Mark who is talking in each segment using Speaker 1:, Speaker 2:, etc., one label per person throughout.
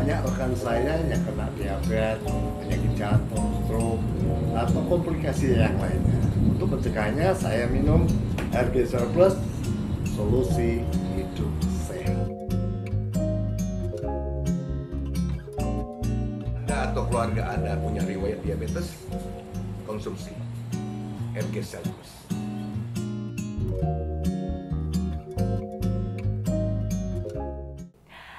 Speaker 1: banyak rekan saya yang kena diabetes, penyakit jantung, stroke, atau komplikasi yang lainnya. Untuk mencegahnya, saya minum RG Surplus, solusi hidup sehat. Anda atau keluarga Anda punya riwayat diabetes, konsumsi RG Surplus.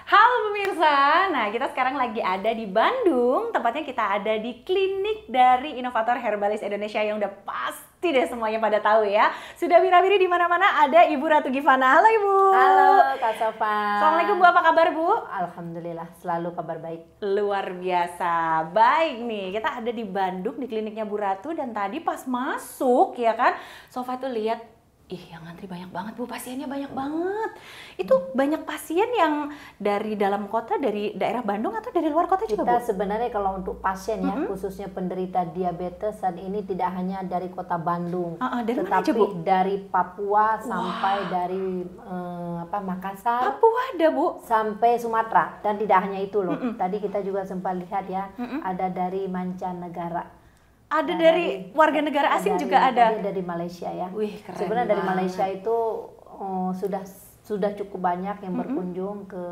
Speaker 2: Halo pemirsa, nah kita sekarang lagi ada di Bandung, tepatnya kita ada di klinik dari inovator herbalis Indonesia yang udah pasti deh semuanya pada tahu ya. Sudah bira-biri di mana-mana ada Ibu Ratu Givana. Halo Ibu.
Speaker 3: Halo Kak Sofa.
Speaker 2: Assalamualaikum Bu, apa kabar Bu?
Speaker 3: Alhamdulillah, selalu kabar baik.
Speaker 2: Luar biasa, baik nih. Kita ada di Bandung di kliniknya Bu Ratu dan tadi pas masuk ya kan, Sofa tuh lihat yang ngantri banyak banget Bu, pasiennya banyak banget. Itu banyak pasien yang dari dalam kota, dari daerah Bandung atau dari luar kota juga Bu?
Speaker 3: Kita sebenarnya kalau untuk pasien ya, khususnya penderita diabetes saat ini tidak hanya dari kota Bandung,
Speaker 2: dari mana
Speaker 3: tetapi
Speaker 2: aja, Bu?
Speaker 3: dari Papua sampai dari Makassar,
Speaker 2: Papua ada Bu?
Speaker 3: sampai Sumatera. Dan tidak hanya itu loh, tadi kita juga sempat lihat ya, ada dari mancanegara.
Speaker 2: Ada dari warga negara asing juga ada?
Speaker 3: Dari Malaysia ya.
Speaker 2: Wih, keren
Speaker 3: sebenarnya dari
Speaker 2: banget.
Speaker 3: Malaysia itu sudah cukup banyak yang berkunjung ke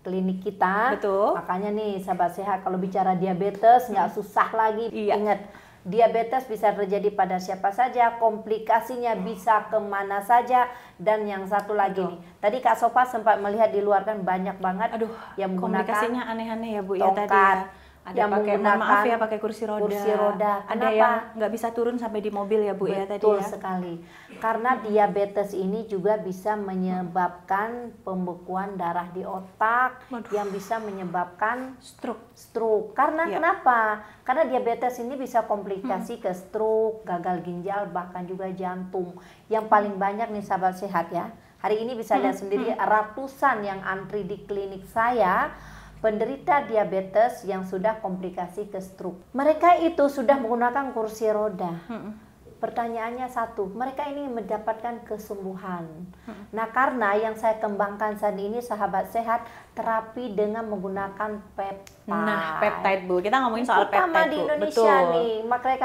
Speaker 3: klinik kita.
Speaker 2: Betul.
Speaker 3: Makanya nih sahabat sehat, kalau bicara diabetes nggak susah lagi.
Speaker 2: Iya.
Speaker 3: Ingat, diabetes bisa terjadi pada siapa saja, komplikasinya bisa kemana saja, dan yang satu lagi nih, tadi Kak Sofa sempat melihat di luar kan banyak banget yang menggunakan
Speaker 2: komplikasinya aneh-aneh ya Bu ya tadi
Speaker 3: tongkat,
Speaker 2: ya. Ada
Speaker 3: yang
Speaker 2: pakai, mohon maaf ya, pakai kursi roda. Ada
Speaker 3: Kenapa?
Speaker 2: yang nggak bisa turun sampai di mobil ya Bu ya tadi
Speaker 3: Betul
Speaker 2: ya.
Speaker 3: sekali. Karena diabetes ini juga bisa menyebabkan pembekuan darah di otak, yang bisa menyebabkan stroke. Karena kenapa? Karena diabetes ini bisa komplikasi ke stroke, gagal ginjal, bahkan juga jantung. Yang paling banyak nih sahabat sehat ya. Hari ini bisa lihat sendiri ratusan yang antri di klinik saya, penderita diabetes yang sudah komplikasi ke stroke. Mereka itu sudah menggunakan kursi roda. Pertanyaannya satu, mereka ini mendapatkan kesembuhan. Nah, karena yang saya kembangkan saat ini sahabat sehat, terapi dengan menggunakan peptide.
Speaker 2: Nah, peptide Bu, kita ngomongin soal
Speaker 3: Terutama
Speaker 2: peptide
Speaker 3: di
Speaker 2: Bu.
Speaker 3: Indonesia
Speaker 2: Betul.
Speaker 3: nih,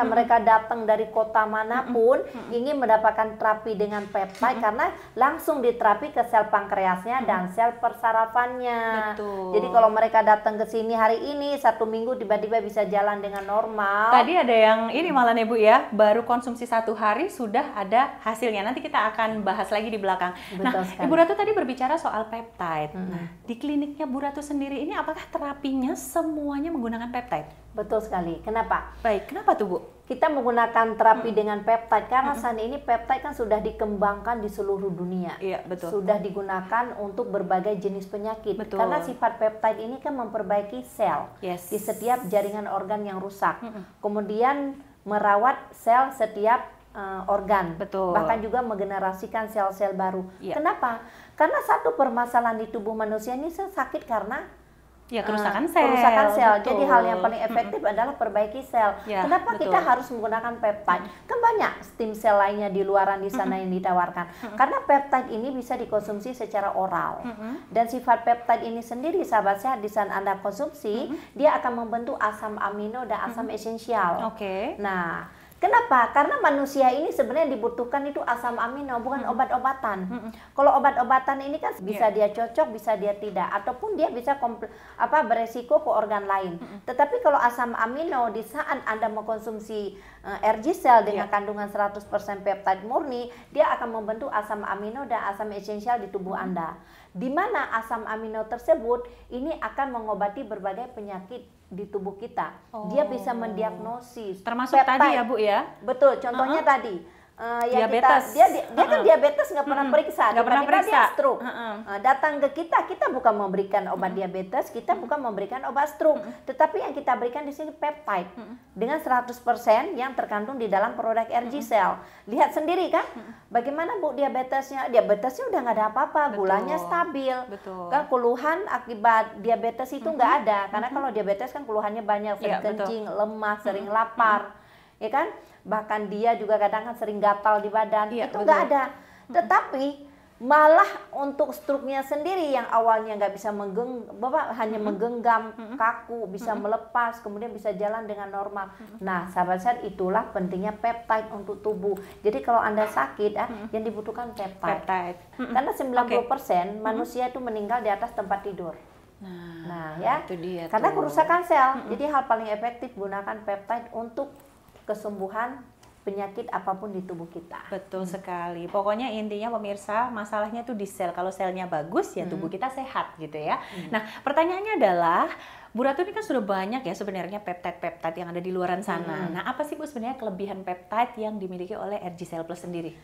Speaker 3: mereka datang dari kota manapun ingin mendapatkan terapi dengan peptide karena langsung diterapi ke sel pankreasnya dan sel persarafannya.
Speaker 2: Betul.
Speaker 3: Jadi kalau mereka datang ke sini hari ini, 1 minggu tiba-tiba bisa jalan dengan normal.
Speaker 2: Tadi ada yang ini malah nih Bu ya, baru konsumsi 1 hari sudah ada hasilnya. Nanti kita akan bahas lagi di belakang.
Speaker 3: Betul sekali.
Speaker 2: Ibu Ratu tadi berbicara soal peptide. Nah, di kliniknya Bu Ratu sendiri ini apakah terapinya semuanya menggunakan peptide?
Speaker 3: Betul sekali. Kenapa?
Speaker 2: Baik, kenapa tuh Bu?
Speaker 3: Kita menggunakan terapi dengan peptide karena saat ini peptide kan sudah dikembangkan di seluruh dunia.
Speaker 2: Iya, betul.
Speaker 3: Sudah digunakan untuk berbagai jenis penyakit.
Speaker 2: Betul.
Speaker 3: Karena sifat peptide ini kan memperbaiki sel
Speaker 2: Yes.
Speaker 3: di setiap jaringan organ yang rusak. Kemudian merawat sel setiap organ.
Speaker 2: Betul.
Speaker 3: Bahkan juga megenerasikan sel-sel baru.
Speaker 2: Iya.
Speaker 3: Kenapa? Karena satu permasalahan di tubuh manusia ini sakit karena
Speaker 2: Kerusakan sel.
Speaker 3: Kerusakan sel.
Speaker 2: Betul.
Speaker 3: Jadi hal yang paling efektif adalah perbaiki sel.
Speaker 2: Ya,
Speaker 3: Kenapa
Speaker 2: betul.
Speaker 3: kita harus menggunakan peptide? Kan banyak stem sel lainnya di luaran di sana yang ditawarkan. Karena peptide ini bisa dikonsumsi secara oral. Dan sifat peptide ini sendiri sahabat sehat, di saat Anda konsumsi, dia akan membentuk asam amino dan asam esensial.
Speaker 2: Oke.
Speaker 3: Nah, kenapa? Karena manusia ini sebenarnya dibutuhkan itu asam amino, bukan obat-obatan. Kalau obat-obatan ini kan bisa dia cocok, bisa dia tidak, ataupun dia bisa beresiko ke organ lain. Tetapi kalau asam amino di saat Anda mengkonsumsi RG-Cell dengan kandungan 100% peptide murni, dia akan membentuk asam amino dan asam esensial di tubuh Anda. Di mana asam amino tersebut ini akan mengobati berbagai penyakit di tubuh kita. Dia bisa mendiagnosis
Speaker 2: Termasuk tadi ya Bu ya?
Speaker 3: Betul, contohnya tadi yang
Speaker 2: Diabetes.
Speaker 3: dia kan diabetes nggak pernah periksa,
Speaker 2: Nggak pernah
Speaker 3: tiba-tiba dia
Speaker 2: periksa.
Speaker 3: stroke. Datang ke kita bukan memberikan obat diabetes, kita bukan memberikan obat stroke, tetapi yang kita berikan di sini peptide dengan 100% yang terkandung di dalam produk RG-Cell. Lihat sendiri kan, bagaimana Bu diabetesnya udah nggak ada apa-apa, gulanya stabil.
Speaker 2: Betul.
Speaker 3: Kan keluhan akibat diabetes itu nggak ada, karena kalau diabetes kan keluhannya banyak, sering
Speaker 2: Iya, betul.
Speaker 3: kencing, lemah, sering lapar, ya kan? Bahkan dia juga kadang kan sering gatal di badan,
Speaker 2: Iya,
Speaker 3: itu nggak
Speaker 2: betul.
Speaker 3: ada. Tetapi Malah untuk struknya sendiri yang awalnya nggak bisa hanya menggenggam, kaku, bisa melepas, kemudian bisa jalan dengan normal. Nah, sahabat-sahabat, itulah pentingnya peptide untuk tubuh. Jadi kalau Anda sakit, yang dibutuhkan peptide. Karena 90% manusia itu meninggal di atas tempat tidur. Nah ya,
Speaker 2: itu dia
Speaker 3: karena
Speaker 2: tuh.
Speaker 3: kerusakan sel. Jadi hal paling efektif gunakan peptide untuk kesembuhan penyakit apapun di tubuh kita.
Speaker 2: Betul sekali. Pokoknya intinya pemirsa, masalahnya tuh di sel. Kalau selnya bagus ya tubuh kita sehat gitu ya. Nah, pertanyaannya adalah Bu Ratu ini kan sudah banyak ya sebenarnya peptide-peptide yang ada di luaran sana. Nah, apa sih Bu sebenarnya kelebihan peptide yang dimiliki oleh RG Cell Plus sendiri?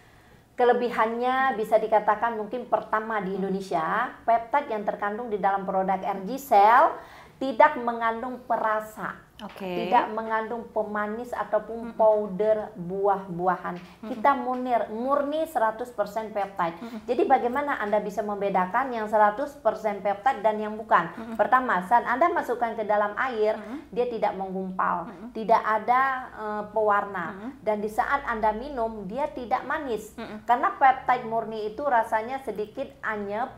Speaker 3: Kelebihannya bisa dikatakan mungkin pertama di Indonesia, peptide yang terkandung di dalam produk RG Cell tidak mengandung perasa. Tidak mengandung pemanis ataupun powder buah-buahan. Kita murni 100% peptide. Jadi bagaimana Anda bisa membedakan yang 100% peptide dan yang bukan? Pertama, saat Anda masukkan ke dalam air, dia tidak menggumpal, tidak ada pewarna. Dan di saat Anda minum, dia tidak manis. Karena peptide murni itu rasanya sedikit anyep,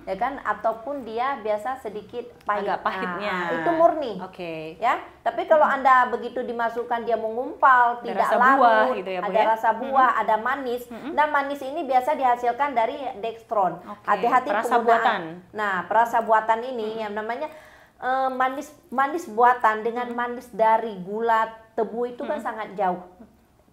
Speaker 3: ya kan, ataupun dia biasa sedikit pahit.
Speaker 2: Agak pahitnya.
Speaker 3: Itu murni. Ya, tapi kalau Anda begitu dimasukkan dia mengumpal,
Speaker 2: ada
Speaker 3: tidak
Speaker 2: rasa
Speaker 3: larut,
Speaker 2: buah gitu ya, Bu,
Speaker 3: ada
Speaker 2: ya?
Speaker 3: rasa buah, ada manis. Nah, manis ini biasa dihasilkan dari dextron. Hati-hati
Speaker 2: perasa
Speaker 3: penggunaan.
Speaker 2: buatan.
Speaker 3: Nah, perasa buatan ini yang namanya manis buatan dengan manis dari gula tebu itu kan sangat jauh.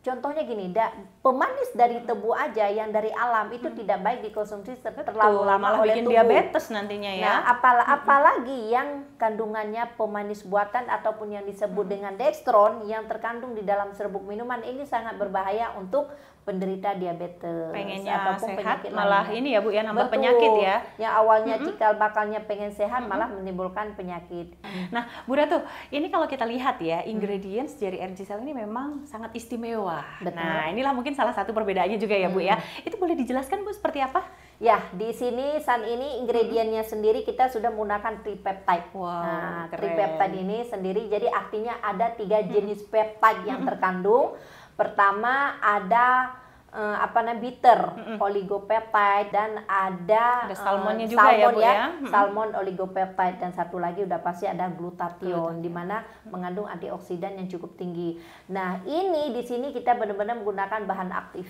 Speaker 3: Contohnya gini, pemanis dari tebu aja yang dari alam itu tidak baik dikonsumsi terlalu lama
Speaker 2: malah
Speaker 3: oleh
Speaker 2: bikin
Speaker 3: tubuh.
Speaker 2: diabetes nantinya ya.
Speaker 3: Nah, apalagi yang kandungannya pemanis buatan ataupun yang disebut dengan dextron yang terkandung di dalam serbuk minuman ini sangat berbahaya untuk penderita diabetes
Speaker 2: Pengennya
Speaker 3: ataupun
Speaker 2: sehat
Speaker 3: penyakit
Speaker 2: malah
Speaker 3: lainnya.
Speaker 2: ini ya Bu ya, nambah
Speaker 3: Betul.
Speaker 2: penyakit ya.
Speaker 3: Yang awalnya cikal bakalnya pengen sehat malah menimbulkan penyakit.
Speaker 2: Nah, Bu Ratu, ini kalau kita lihat ya, ingredients dari RG Cell ini memang sangat istimewa.
Speaker 3: Betul.
Speaker 2: Nah, inilah mungkin salah satu perbedaannya juga ya Bu ya. Itu boleh dijelaskan Bu seperti apa?
Speaker 3: Ya, di sini saat ini ingredientnya sendiri kita sudah menggunakan tripeptide.
Speaker 2: Wow,
Speaker 3: Nah,
Speaker 2: keren.
Speaker 3: tripeptide ini sendiri jadi artinya ada 3 jenis peptide yang terkandung. Pertama ada bitter oligopeptide dan ada
Speaker 2: salmonnya juga ya, Bu, ya?
Speaker 3: Salmon oligopeptide dan satu lagi udah pasti ada glutathione di mana mengandung antioksidan yang cukup tinggi. Nah, ini di sini kita benar-benar menggunakan bahan aktif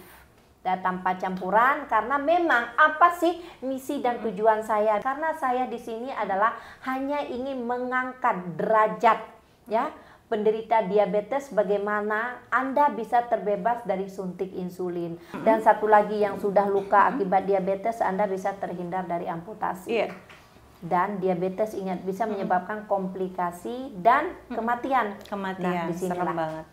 Speaker 3: dan tanpa campuran karena memang apa sih misi dan tujuan saya? Karena saya di sini adalah hanya ingin mengangkat derajat ya penderita diabetes, bagaimana Anda bisa terbebas dari suntik insulin. Dan satu lagi yang sudah luka akibat diabetes, Anda bisa terhindar dari amputasi. Dan diabetes ingat bisa menyebabkan komplikasi dan kematian.
Speaker 2: Kematian,
Speaker 3: Nah,
Speaker 2: serem banget.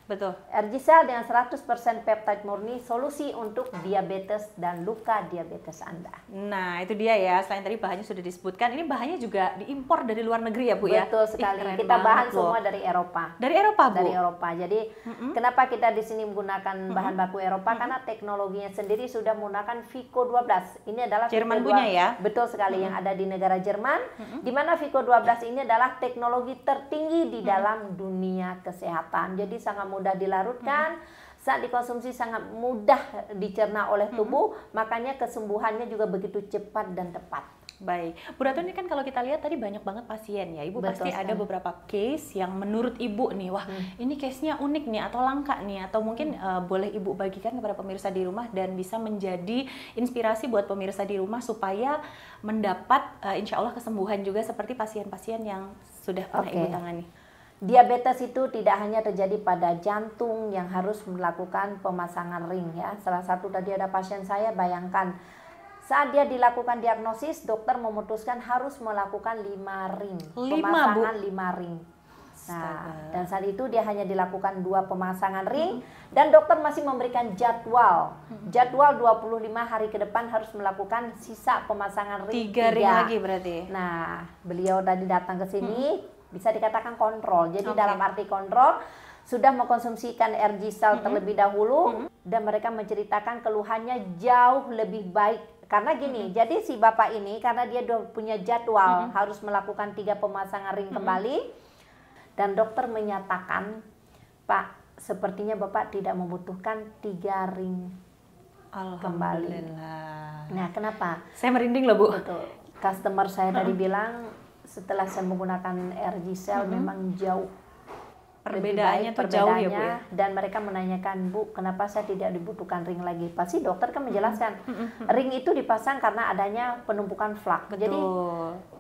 Speaker 2: Betul.
Speaker 3: RG Cell dengan 100% peptide murni, solusi untuk diabetes dan luka diabetes Anda.
Speaker 2: Nah, itu dia ya. Selain tadi bahannya sudah disebutkan, ini bahannya juga diimpor dari luar negeri ya Bu ya?
Speaker 3: Betul sekali.
Speaker 2: Keren
Speaker 3: Kita bahan
Speaker 2: banget loh.
Speaker 3: semua dari Eropa.
Speaker 2: Dari Eropa Bu?
Speaker 3: Dari Eropa. Jadi kenapa kita di sini menggunakan bahan baku Eropa? Karena teknologinya sendiri sudah menggunakan Vico 12. Ini adalah
Speaker 2: Jerman
Speaker 3: Vico
Speaker 2: punya ya?
Speaker 3: Betul sekali yang ada di negara Jerman. Di mana Vico 12 ini adalah teknologi tertinggi di dalam dunia kesehatan. Jadi sangat mudah dilarutkan. Saat dikonsumsi sangat mudah dicerna oleh tubuh, makanya kesembuhannya juga begitu cepat dan tepat.
Speaker 2: Baik, Bu Ratu ini kan kalau kita lihat tadi banyak banget pasien ya, Ibu
Speaker 3: Betul
Speaker 2: pasti
Speaker 3: sekali.
Speaker 2: ada beberapa case yang menurut Ibu nih, wah ini case-nya unik nih atau langka nih, atau mungkin boleh Ibu bagikan kepada pemirsa di rumah dan bisa menjadi inspirasi buat pemirsa di rumah supaya mendapat insya Allah kesembuhan juga seperti pasien-pasien yang sudah pernah Ibu tangani.
Speaker 3: Diabetes itu tidak hanya terjadi pada jantung yang harus melakukan pemasangan ring ya. Salah satu tadi ada pasien saya, bayangkan saat dia dilakukan diagnosis, dokter memutuskan harus melakukan 5 ring. Pemasangan 5 ring. Nah, dan saat itu dia hanya dilakukan 2 pemasangan ring dan dokter masih memberikan jadwal. Jadwal 25 hari ke depan harus melakukan sisa pemasangan ring
Speaker 2: 3 ring lagi berarti.
Speaker 3: Nah, beliau tadi datang ke sini bisa dikatakan kontrol. Jadi dalam arti kontrol sudah mengkonsumsikan RG Cell terlebih dahulu dan mereka menceritakan keluhannya jauh lebih baik. Karena gini, jadi si bapak ini karena dia udah punya jadwal harus melakukan 3 pemasangan ring kembali dan dokter menyatakan, Pak, sepertinya bapak tidak membutuhkan 3 ring kembali.
Speaker 2: Alhamdulillah.
Speaker 3: Nah, kenapa?
Speaker 2: Saya merinding loh, Bu.
Speaker 3: Betul. Customer saya tadi bilang setelah saya menggunakan RG Cell memang jauh
Speaker 2: Perbedaannya
Speaker 3: lebih baik
Speaker 2: tuh jauh ya, Bu, ya?
Speaker 3: dan mereka menanyakan, Bu, kenapa saya tidak dibutuhkan ring lagi? Pasti dokter kan menjelaskan, ring itu dipasang karena adanya penumpukan flak.
Speaker 2: Betul.
Speaker 3: Jadi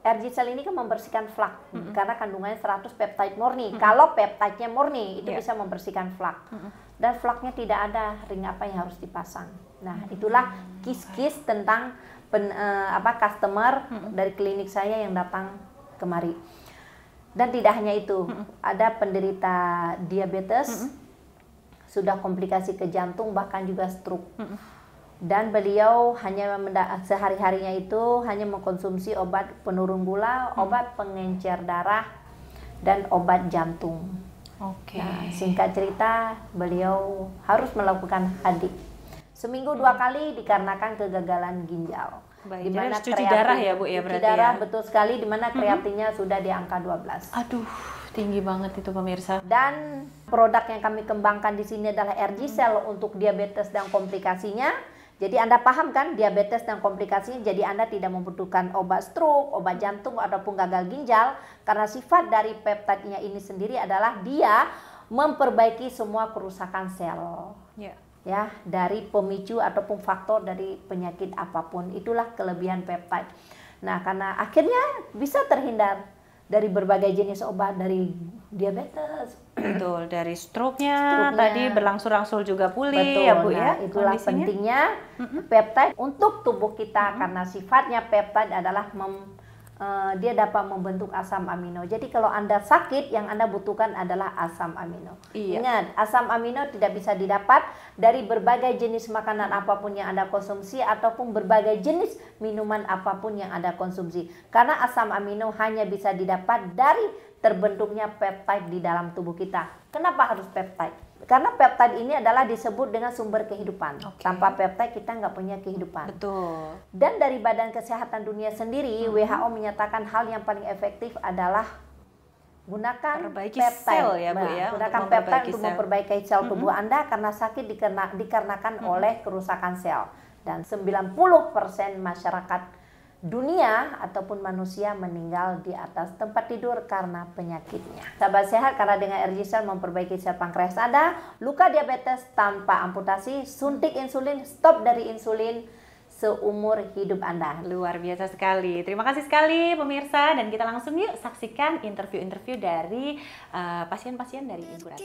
Speaker 3: RG Cell ini kan membersihkan flak karena kandungannya 100 peptide murni. Kalau peptide-nya murni itu bisa membersihkan flak. Dan flaknya tidak ada, ring apa yang harus dipasang. Nah, itulah kis-kis tentang customer dari klinik saya yang datang kemari. Dan tidak hanya itu, ada penderita diabetes, sudah komplikasi ke jantung, bahkan juga stroke. Dan beliau hanya sehari-harinya itu hanya mengkonsumsi obat penurun gula, obat pengencer darah, dan obat jantung.
Speaker 2: Oke.
Speaker 3: Nah, singkat cerita, beliau harus melakukan HD. Seminggu 2 kali dikarenakan kegagalan ginjal.
Speaker 2: Baik,
Speaker 3: Di
Speaker 2: jadi
Speaker 3: mana
Speaker 2: harus cuci darah ya, Bu, ya,
Speaker 3: cuci
Speaker 2: berarti
Speaker 3: darah,
Speaker 2: ya?
Speaker 3: betul sekali, di mana kreatinnya sudah di angka 12.
Speaker 2: Aduh, tinggi banget itu pemirsa.
Speaker 3: Dan produk yang kami kembangkan di sini adalah RG Cell untuk diabetes dan komplikasinya. Jadi Anda paham kan diabetes dan komplikasinya, jadi Anda tidak membutuhkan obat stroke, obat jantung ataupun gagal ginjal, karena sifat dari peptide-nya ini sendiri adalah dia memperbaiki semua kerusakan sel. Ya, dari pemicu ataupun faktor dari penyakit apapun. Itulah kelebihan peptide. Nah, karena akhirnya bisa terhindar dari berbagai jenis obat, dari diabetes.
Speaker 2: Betul, dari stroke-nya tadi berangsur-angsur juga pulih.
Speaker 3: Betul,
Speaker 2: ya, Bu, ya.
Speaker 3: nah, itulah pentingnya peptide untuk tubuh kita, karena sifatnya peptide adalah dia dapat membentuk asam amino. Jadi kalau Anda sakit, yang Anda butuhkan adalah asam amino.
Speaker 2: Iya.
Speaker 3: Ingat, asam amino tidak bisa didapat dari berbagai jenis makanan apapun yang Anda konsumsi ataupun berbagai jenis minuman apapun yang Anda konsumsi. Karena asam amino hanya bisa didapat dari terbentuknya peptide di dalam tubuh kita. Kenapa harus peptide? Karena peptide ini adalah disebut dengan sumber kehidupan. Tanpa peptide kita nggak punya kehidupan.
Speaker 2: Betul.
Speaker 3: Dan dari Badan Kesehatan Dunia sendiri, WHO menyatakan hal yang paling efektif adalah gunakan
Speaker 2: Perbaiki
Speaker 3: peptide.
Speaker 2: sel ya, Bu, ya,
Speaker 3: Gunakan
Speaker 2: untuk
Speaker 3: peptide
Speaker 2: memperbaiki
Speaker 3: untuk
Speaker 2: sel.
Speaker 3: memperbaiki sel tubuh Anda karena sakit dikarenakan oleh kerusakan sel. Dan 90% masyarakat dunia ataupun manusia meninggal di atas tempat tidur karena penyakitnya. Sahabat sehat, karena dengan RG Cell memperbaiki sel pankreas Anda, luka diabetes tanpa amputasi, suntik insulin, stop dari insulin seumur hidup Anda.
Speaker 2: Luar biasa sekali. Terima kasih sekali pemirsa, dan kita langsung yuk saksikan interview-interview dari pasien-pasien dari Ibu Ratu.